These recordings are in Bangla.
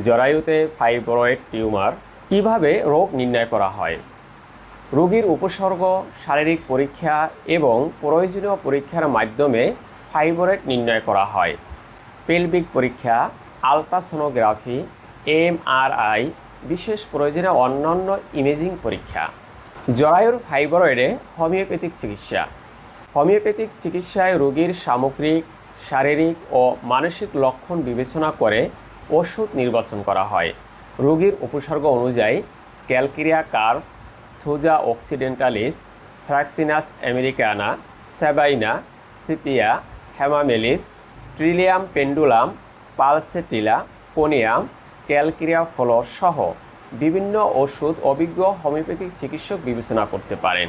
জরায়ুতে ফাইব্রয়েড টিউমার কিভাবে রোগ নির্ণয় করা হয়? রোগীর উপসর্গ, শারীরিক পরীক্ষা এবং প্রয়োজনীয় পরীক্ষার মাধ্যমে ফাইব্রয়েড নির্ণয় করা হয়। পেলভিক পরীক্ষা, আলট্রাসোনোগ্রাফি, এমআরআই, বিশেষ প্রয়োজনে অন্যান্য ইমেজিং পরীক্ষা। জরায়ুর ফাইব্রয়েডে হোমিওপ্যাথিক চিকিৎসা। হোমিওপ্যাথিক চিকিৎসায় রোগীর সামগ্রিক, শারীরিক ও মানসিক লক্ষণ বিবেচনা করে ওষুধ নির্বাচন করা হয়। রোগীর উপসর্গ অনুযায়ী calcarea carb, thuja occidentalis, fraxinus americana, sabina, sepia, hamamelis, trillium pendulum, pulsatilla, conium, calcarea fluor সহ বিভিন্ন ওষুধ অভিজ্ঞ হোমিওপ্যাথিক চিকিৎসক বিবেচনা করতে পারেন।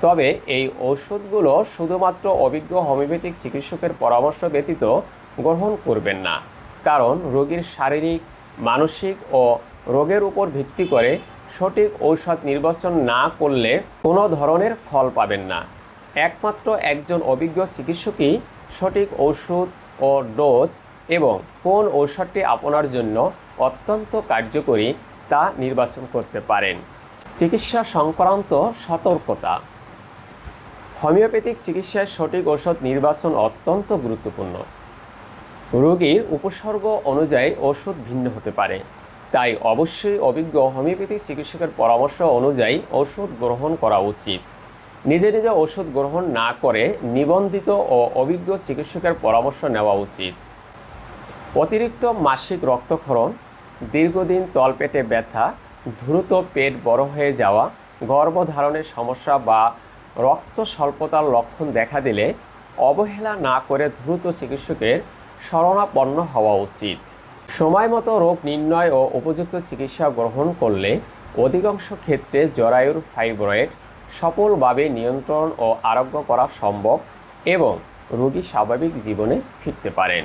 তবে এই ওষুধগুলো শুধুমাত্র অভিজ্ঞ হোমিওপ্যাথিক চিকিৎসকের পরামর্শ ব্যতীত গ্রহণ করবেন না, কারণ রোগীর শারীরিক, মানসিক ও রোগের উপর ভিত্তি করে সঠিক ঔষধ নির্বাচন না করলে কোনো ধরনের ফল পাবেন না। একমাত্র একজন অভিজ্ঞ চিকিৎসকই সঠিক ওষুধ ও ডোজ এবং কোন ঔষধটি আপনার জন্য অত্যন্ত কার্যকরী তা নির্বাচন করতে পারেন। চিকিৎসা সংক্রান্ত সতর্কতা। হোমিওপ্যাথিক চিকিৎসায় সঠিক ঔষধ নির্বাচন অত্যন্ত গুরুত্বপূর্ণ। রোগীর উপসর্গ অনুযায়ী ওষুধ ভিন্ন হতে পারে, তাই অবশ্যই অভিজ্ঞ হোমিওপ্যাথিক চিকিৎসকের পরামর্শ অনুযায়ী ওষুধ গ্রহণ করা উচিত। নিজে নিজে ওষুধ গ্রহণ না করে নিবন্ধিত ও অভিজ্ঞ চিকিৎসকের পরামর্শ নেওয়া উচিত। অতিরিক্ত মাসিক রক্তক্ষরণ, দীর্ঘদিন তলপেটে ব্যথা, দ্রুত পেট বড় হয়ে যাওয়া, গর্ভধারণের সমস্যা বা রক্ত স্বল্পতার লক্ষণ দেখা দিলে অবহেলা না করে দ্রুত চিকিৎসকের শরণাপন্ন হওয়া উচিত। সময় মতো রোগ নির্ণয় ও উপযুক্ত চিকিৎসা গ্রহণ করলে অধিকাংশ ক্ষেত্রে জরায়ুর ফাইব্রয়েড সফলভাবে নিয়ন্ত্রণ ও আরোগ্য করা সম্ভব এবং রোগী স্বাভাবিক জীবনে ফিরতে পারেন।